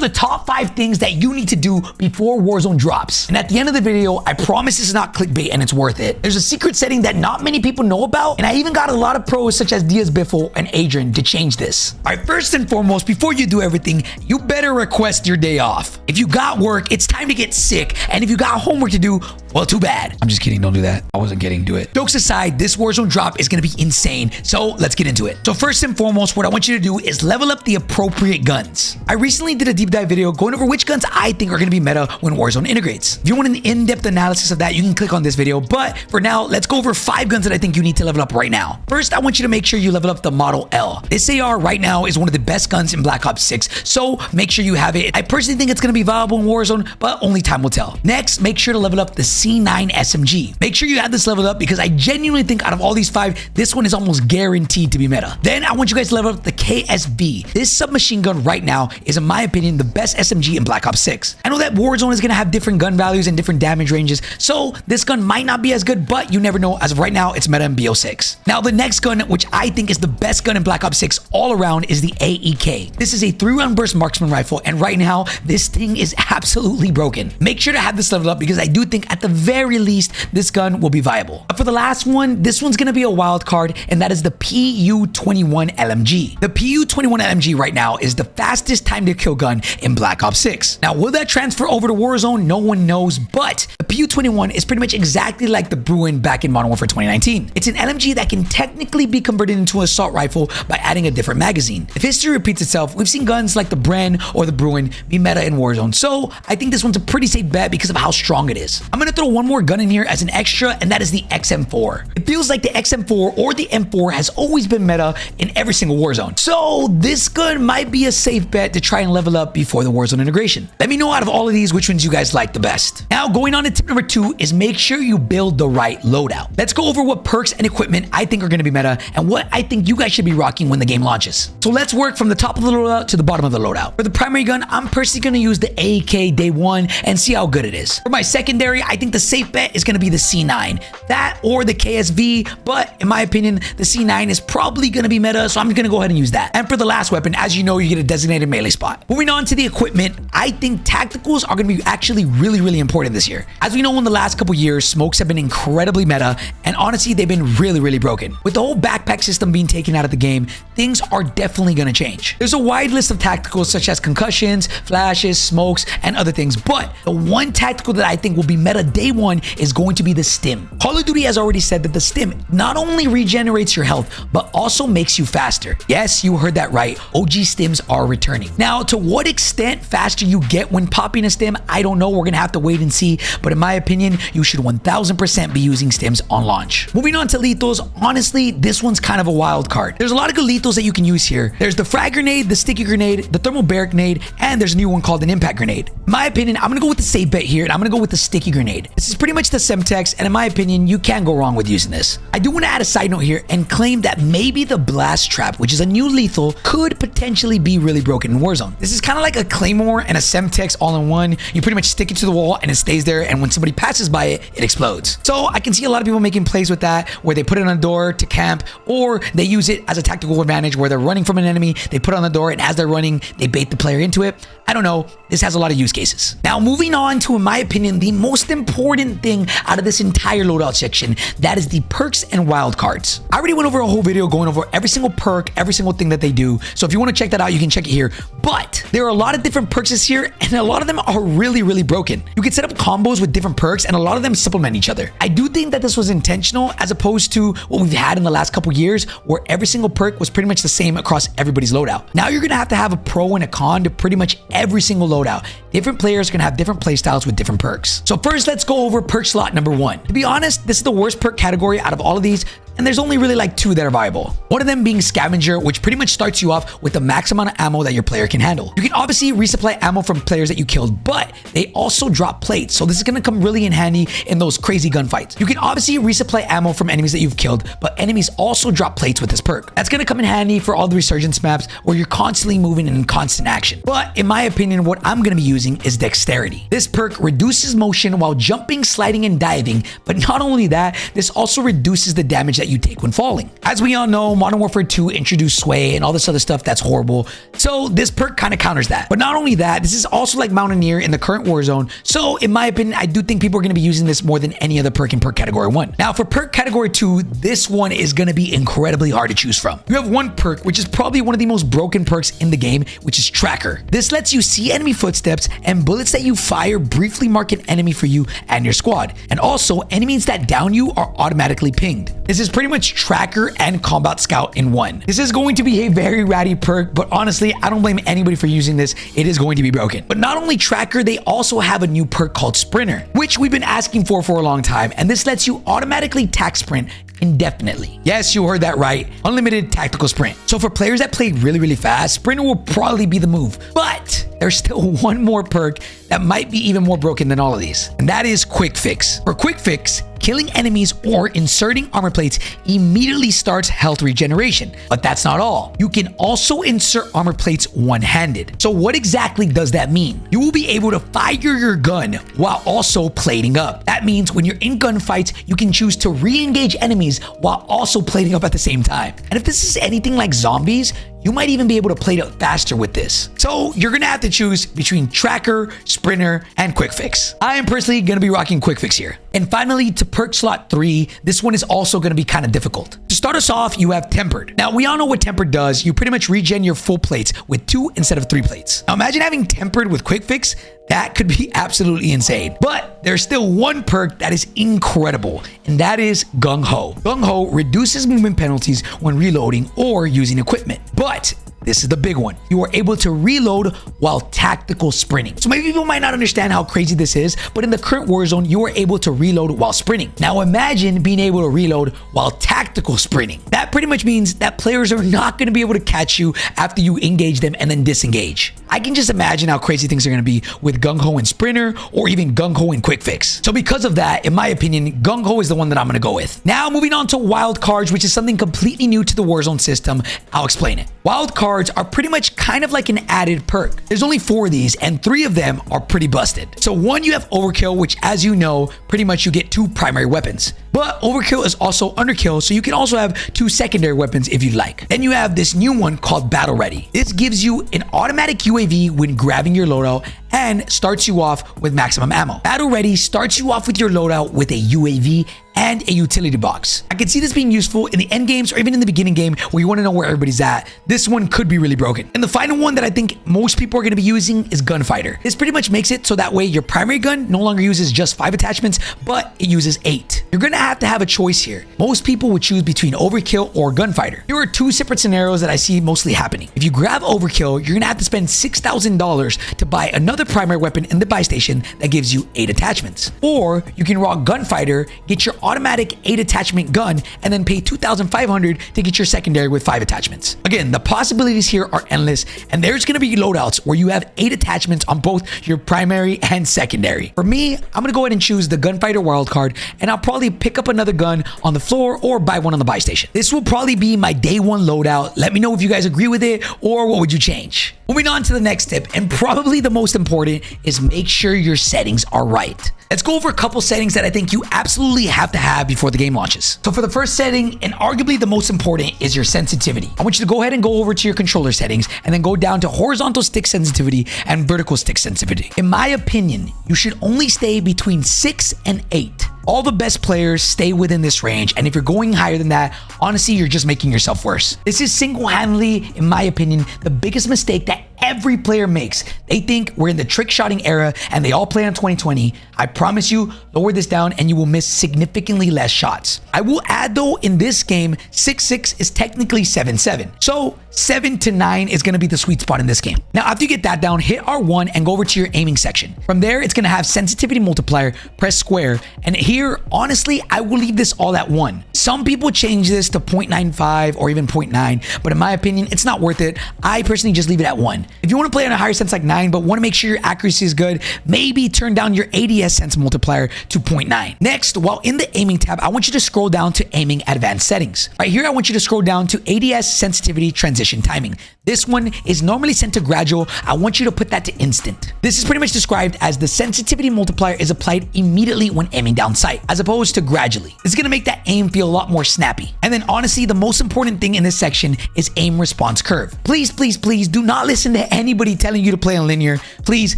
the top 5 things that you need to do before Warzone drops. And at the end of the video, I promise this is not clickbait and it's worth it. There's a secret setting that not many people know about, and I even got a lot of pros such as Diaz Biffle and Adrian to change this. All right, first and foremost, before you do everything, you better request your day off. If you got work, it's time to get sick. And if you got homework to do, well, too bad. I'm just kidding. Don't do that. I wasn't kidding. Do it. Jokes aside, this Warzone drop is going to be insane. So let's get into it. So first and foremost, what I want you to do is level up the appropriate guns. I recently did a deep dive video going over which guns I think are going to be meta when Warzone integrates. If you want an in-depth analysis of that, you can click on this video. But for now, let's go over 5 guns that I think you need to level up right now. First, I want you to make sure you level up the Model L. This AR right now is one of the best guns in Black Ops 6. So make sure you have it. I personally think it's going to be viable in Warzone, but only time will tell. Next, make sure to level up the C9 SMG. Make sure you have this leveled up because I genuinely think out of all these 5, this one is almost guaranteed to be meta. Then I want you guys to level up the KSV. This submachine gun right now is, in my opinion, the best SMG in Black Ops 6. I know that Warzone is going to have different gun values and different damage ranges, so this gun might not be as good, but you never know. As of right now, it's meta in BO6. Now, the next gun, which I think is the best gun in Black Ops 6 all around, is the AEK. This is a 3-round burst marksman rifle, and right now, this thing is absolutely broken. Make sure to have this leveled up because I do think at the very least, this gun will be viable. But for the last one, this one's going to be a wild card, and that is the PU-21 LMG. The PU-21 LMG right now is the fastest time to kill gun in Black Ops 6. Now, will that transfer over to Warzone? No one knows, but the PU-21 is pretty much exactly like the Bruin back in Modern Warfare 2019. It's an LMG that can technically be converted into an assault rifle by adding a different magazine. If history repeats itself, we've seen guns like the Bren or the Bruin be meta in Warzone, so I think this one's a pretty safe bet because of how strong it is. I'm going to throw one more gun in here as an extra, and that is the XM4. It feels like the XM4 or the M4 has always been meta in every single Warzone. So this gun might be a safe bet to try and level up before the Warzone integration. Let me know out of all of these which ones you guys like the best. Now, going on to tip number 2 is make sure you build the right loadout. Let's go over what perks and equipment I think are going to be meta and what I think you guys should be rocking when the game launches. So let's work from the top of the loadout to the bottom of the loadout. For the primary gun, I'm personally going to use the AEK day 1 and see how good it is. For my secondary, I think the safe bet is going to be the C9. That or the KSV, but in my opinion, the C9 is probably going to be meta, so I'm going to go ahead and use that. And for the last weapon, as you know, you get a designated melee spot. Moving on to the equipment, I think tacticals are going to be actually really important this year. As we know, in the last couple years, smokes have been incredibly meta, and honestly, they've been really broken. With the whole backpack system being taken out of the game, things are definitely going to change. There's a wide list of tacticals such as concussions, flashes, smokes, and other things, but the one tactical that I think will be meta day 1 is going to be the stim. Call of Duty has already said that the stim not only regenerates your health, but also makes you faster. Yes, you heard that right. OG stims are returning. Now, to what extent faster you get when popping a stim, I don't know. We're going to have to wait and see, but in my opinion, you should 1000% be using stims on launch. Moving on to lethals, honestly, this one's kind of a wild card. There's a lot of good lethals that you can use here. There's the frag grenade, the sticky grenade, the thermal barrack grenade, and there's a new one called an impact grenade. In my opinion, I'm going to go with the safe bet here, and I'm going to go with the sticky grenade. This is pretty much the Semtex, and in my opinion, you can't go wrong with using this. I do want to add a side note here and claim that maybe the blast trap, which is a new lethal, could potentially be really broken in Warzone. This is kind of like a claymore and a Semtex all in one. You pretty much stick it to the wall and it stays there, and when somebody passes by it, it explodes. So I can see a lot of people making plays with that, where they put it on the door to camp, or they use it as a tactical advantage where they're running from an enemy, they put it on the door, and as they're running, they bait the player into it. I don't know. This has a lot of use cases. Now, moving on to, in my opinion, the most important thing out of this entire loadout section, that is the perks and wildcards. I already went over a whole video going over every single perk, every single thing that they do. So if you want to check that out, you can check it here. But there are a lot of different perks this year, and a lot of them are really broken. You can set up combos with different perks, and a lot of them supplement each other. I do think that this was intentional, as opposed to what we've had in the last couple years, where every single perk was pretty much the same across everybody's loadout. Now you're going to have a pro and a con to pretty much every single loadout. Different players are going to have different playstyles with different perks. So first, let's go over perk slot number 1. To be honest, this is the worst perk category out of all of these, and there's only really like 2 that are viable. One of them being Scavenger, which pretty much starts you off with the max amount of ammo that your player can handle. You can obviously resupply ammo from players that you killed, but they also drop plates, so this is going to come really in handy in those crazy gunfights. You can obviously resupply ammo from enemies that you've killed, but enemies also drop plates with this perk. That's going to come in handy for all the resurgence maps where you're constantly moving and in constant action. But in my opinion, what I'm going to be using is Dexterity. This perk reduces motion while jumping, sliding, and diving, but not only that, this also reduces the damage that that you take when falling. As we all know, Modern Warfare 2 introduced Sway and all this other stuff that's horrible. So this perk kind of counters that. But not only that, this is also like Mountaineer in the current Warzone. So in my opinion, I do think people are going to be using this more than any other perk in perk category 1. Now for perk category 2, this one is going to be incredibly hard to choose from. You have one perk, which is probably one of the most broken perks in the game, which is Tracker. This lets you see enemy footsteps, and bullets that you fire briefly mark an enemy for you and your squad. And also, enemies that down you are automatically pinged. This is pretty much Tracker and Combat Scout in one. This is going to be a very ratty perk, but honestly, I don't blame anybody for using this. It is going to be broken. But not only Tracker, they also have a new perk called Sprinter, which we've been asking for a long time, and this lets you automatically tac sprint indefinitely. Yes, you heard that right. Unlimited tactical sprint. So for players that play really fast, Sprinter will probably be the move. But there's still one more perk that might be even more broken than all of these, and that is Quick Fix. For Quick Fix, killing enemies or inserting armor plates immediately starts health regeneration. But that's not all. You can also insert armor plates one-handed. So what exactly does that mean? You will be able to fire your gun while also plating up. That means when you're in gunfights, you can choose to re-engage enemies while also plating up at the same time. And if this is anything like zombies, you might even be able to plate up faster with this. So you're gonna have to choose between Tracker, Sprinter, and Quick Fix. I am personally gonna be rocking Quick Fix here. And finally, to perk slot 3, this one is also gonna be kind of difficult. To start us off, you have Tempered. Now, we all know what Tempered does. You pretty much regen your full plates with 2 instead of 3 plates. Now, imagine having Tempered with Quick Fix. That could be absolutely insane. But there's still one perk that is incredible, and that is Gung Ho. Gung Ho reduces movement penalties when reloading or using equipment. But this is the big one. You are able to reload while tactical sprinting. So maybe people might not understand how crazy this is, but in the current Warzone, you are able to reload while sprinting. Now imagine being able to reload while tactical sprinting. That pretty much means that players are not going to be able to catch you after you engage them and then disengage. I can just imagine how crazy things are going to be with Gung Ho and Sprinter, or even Gung Ho and Quick Fix. So because of that, in my opinion, Gung Ho is the one that I'm going to go with. Now moving on to wild cards, which is something completely new to the Warzone system. I'll explain it. Wild cards are pretty much kind of like an added perk. There's only 4 of these, and 3 of them are pretty busted. So one, you have Overkill, which, as you know, pretty much you get 2 primary weapons. But Overkill is also Underkill, so you can also have 2 secondary weapons if you'd like. Then you have this new one called Battle Ready. This gives you an automatic UAV when grabbing your loadout and starts you off with maximum ammo. Battle Ready starts you off with your loadout with a UAV and a utility box. I can see this being useful in the end games or even in the beginning game where you want to know where everybody's at. This one could be really broken. And the final one that I think most people are going to be using is Gunfighter. This pretty much makes it so that way your primary gun no longer uses just 5 attachments, but it uses 8. You're going to have a choice here. Most people would choose between Overkill or Gunfighter. Here are 2 separate scenarios that I see mostly happening. If you grab Overkill, you're going to have to spend $6,000 to buy another primary weapon in the buy station that gives you 8 attachments. Or you can rock Gunfighter, get your automatic 8 attachment gun, and then pay $2,500 to get your secondary with 5 attachments. Again, the possibilities here are endless, and there's going to be loadouts where you have 8 attachments on both your primary and secondary. For me, I'm going to go ahead and choose the Gunfighter wildcard, and I'll probably pick up another gun on the floor or buy one on the buy station. This will probably be my day 1 loadout. Let me know if you guys agree with it, or what would you change? Moving on to the next tip, and probably the most important, is make sure your settings are right. Let's go over a couple settings that I think you absolutely have to have before the game launches. So for the first setting, and arguably the most important, is your sensitivity. I want you to go ahead and go over to your controller settings and then go down to horizontal stick sensitivity and vertical stick sensitivity. In my opinion, you should only stay between 6 and 8. All the best players stay within this range, and if you're going higher than that, honestly, you're just making yourself worse. This is single-handedly, in my opinion, the biggest mistake that every player makes. They think we're in the trick shotting era and they all play on 2020. I promise you, lower this down and you will miss significantly less shots. I will add though, in this game, 6-6 is technically 7-7. So 7 to 9 is going to be the sweet spot in this game. Now, after you get that down, hit R1 and go over to your aiming section. From there, it's going to have sensitivity multiplier, press square. And here, honestly, I will leave this all at 1. Some people change this to 0.95 or even 0.9, but in my opinion, it's not worth it. I personally just leave it at 1. If you want to play on a higher sense like 9, but want to make sure your accuracy is good, maybe turn down your ADS sense multiplier to 0.9. Next, while in the aiming tab, I want you to scroll down to aiming advanced settings. Right here, I want you to scroll down to ADS sensitivity transition timing. This one is normally set to gradual. I want you to put that to instant. This is pretty much described as the sensitivity multiplier is applied immediately when aiming down sight, as opposed to gradually. This is going to make that aim feel a lot more snappy. And then honestly, the most important thing in this section is aim response curve. Please, please, please do not listen to anybody telling you to play on linear. Please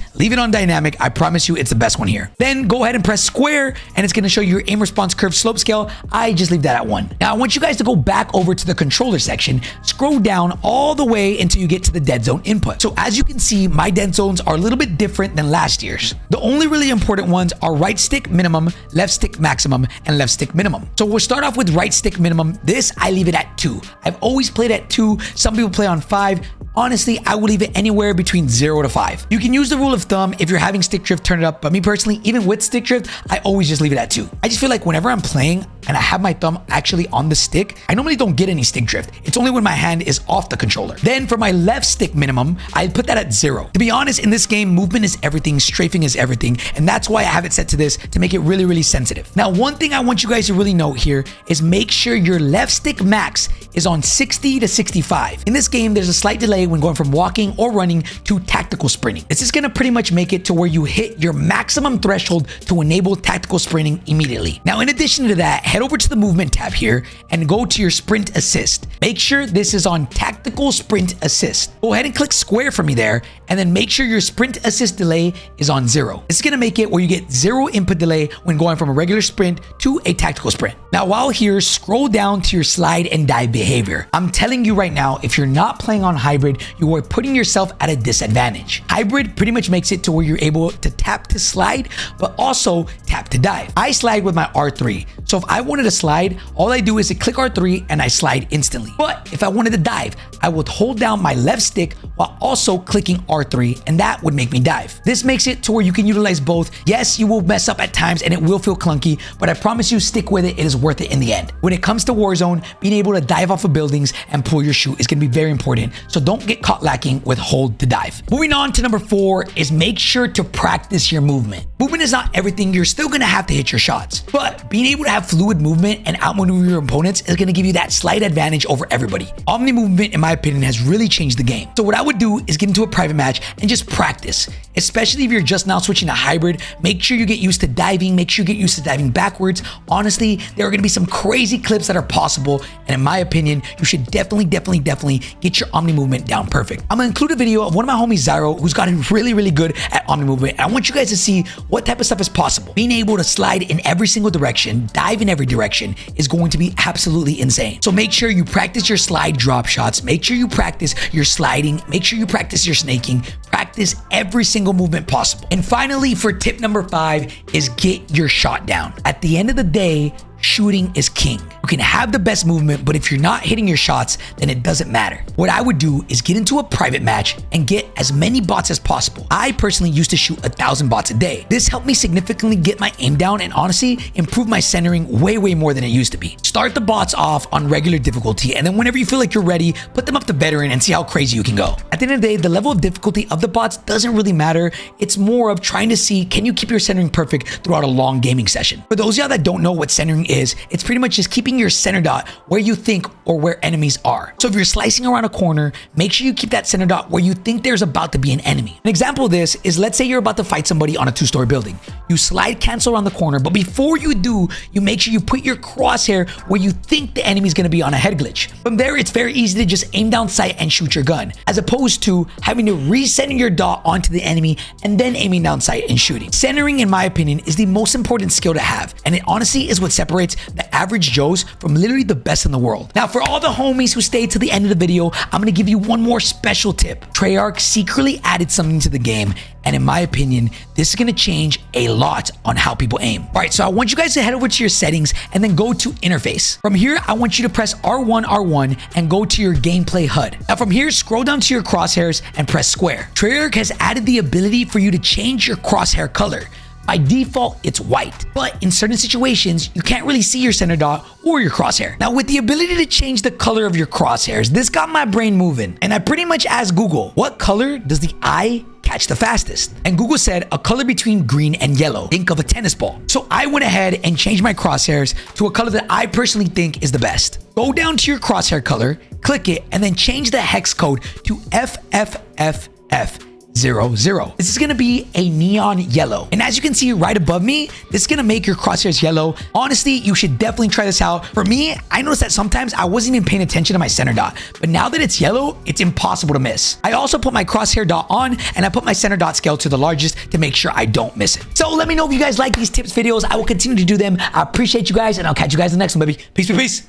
leave it on dynamic. I promise you it's the best one here. Then go ahead and press square and it's going to show you your aim response curve slope scale. I just leave that at 1. Now I want you guys to go back over to the controller section, scroll down all the way until you get to the dead zone input. So as you can see, my dead zones are a little bit different than last year's. The only really important ones are right stick minimum, left stick maximum, and left stick minimum. So we'll start off with right stick minimum. This I leave it at 2. I've always played at 2. Some people play on 5. Honestly, I would leave it anywhere between 0 to 5. You can use the rule of thumb. If you're having stick drift, turn it up. But me personally, even with stick drift, I always just leave it at 2. I just feel like whenever I'm playing and I have my thumb actually on the stick, I normally don't get any stick drift. It's only when my hand is off the controller. Then for my left stick minimum, I put that at 0. To be honest, in this game, movement is everything, strafing is everything. And that's why I have it set to this, to make it really, really sensitive. Now, one thing I want you guys to really note here is make sure your left stick max is on 60 to 65. In this game, there's a slight delay when going from walking or running to tactical sprinting. This is going to pretty much make it to where you hit your maximum threshold to enable tactical sprinting immediately. Now, in addition to that, head over to the movement tab here and go to your sprint assist. Make sure this is on tactical sprint assist. Go ahead and click square for me there, and then make sure your sprint assist delay is on 0. This is going to make it where you get 0 input delay when going from a regular sprint to a tactical sprint. Now, while here, scroll down to your slide and dive behavior. I'm telling you right now, if you're not playing on hybrid, you are putting yourself at a disadvantage. Hybrid pretty much makes it to where you're able to tap to slide, but also tap to dive. I slide with my R3. So if I wanted to slide, all I do is click R3 and I slide instantly. But if I wanted to dive, I would hold down my left stick while also clicking R3, and that would make me dive. This makes it to where you can utilize both. Yes, you will mess up at times and it will feel clunky, but I promise you, stick with it. It is worth it in the end. When it comes to Warzone, being able to dive off of buildings and pull your chute is going to be very important. So don't get caught lacking with hold to dive. Moving on to number 4 is make sure to practice your movement. Movement is not everything. You're still going to have to hit your shots, but being able to have fluid movement and outmaneuver your opponents is going to give you that slight advantage over everybody. Omni movement, in my opinion, has really changed the game. So what I would do is get into a private match and just practice, especially if you're just now switching to hybrid. Make sure you get used to diving. Make sure you get used to diving backwards. Honestly, there are going to be some crazy clips that are possible, and in my opinion, you should definitely get your Omni movement down perfect. I'm going to include a video of one of my homies, Zyro, who's gotten really good at Omni movement, and I want you guys to see what type of stuff is possible. Being able to slide in every single direction, dive in every direction is going to be absolutely insane. So make sure you practice your slide drop shots. Make sure you practice your sliding. Make sure you practice your snaking. Practice every single movement possible. And finally, for tip number 5 is get your shot down. At the end of the day, shooting is king. You can have the best movement, but if you're not hitting your shots, then it doesn't matter. What I would do is get into a private match and get as many bots as possible. I personally used to shoot 1,000 bots a day. This helped me significantly get my aim down and honestly improve my centering way more than it used to be. Start the bots off on regular difficulty, and then whenever you feel like you're ready, put them up to veteran and see how crazy you can go. At the end of the day, the level of difficulty of the bots doesn't really matter. It's more of trying to see, can you keep your centering perfect throughout a long gaming session? For those of y'all that don't know what centering is, it's pretty much just keeping your center dot where you think or where enemies are. So if you're slicing around a corner, make sure you keep that center dot where you think there's about to be an enemy. An example of this is, let's say you're about to fight somebody on a 2-story building. You slide cancel around the corner, but before you do, you make sure you put your crosshair where you think the enemy is going to be on a head glitch. From there, it's very easy to just aim down sight and shoot your gun, as opposed to having to recenter your dot onto the enemy and then aiming down sight and shooting. Centering, in my opinion, is the most important skill to have, and it honestly is what separates the average Joes from literally the best in the world. Now, for all the homies who stayed to the end of the video, I'm gonna give you one more special tip. Treyarch secretly added something to the game, and in my opinion, this is gonna change a lot on how people aim. All right, so I want you guys to head over to your settings and then go to interface. From here, I want you to press R1 and go to your gameplay HUD. Now from here, scroll down to your crosshairs and press square. Treyarch has added the ability for you to change your crosshair color. By default, it's white. But in certain situations, you can't really see your center dot or your crosshair. Now, with the ability to change the color of your crosshairs, this got my brain moving. And I pretty much asked Google, what color does the eye catch the fastest? And Google said a color between green and yellow. Think of a tennis ball. So I went ahead and changed my crosshairs to a color that I personally think is the best. Go down to your crosshair color, click it, and then change the hex code to FFFF00. This is gonna be a neon yellow. And as you can see right above me, this is gonna make your crosshairs yellow. Honestly, you should definitely try this out. For me, I noticed that sometimes I wasn't even paying attention to my center dot, but now that it's yellow, it's impossible to miss. I also put my crosshair dot on, and I put my center dot scale to the largest to make sure I don't miss it. So let me know if you guys like these tips videos. I will continue to do them. I appreciate you guys, and I'll catch you guys in the next one, baby. Peace, peace, peace.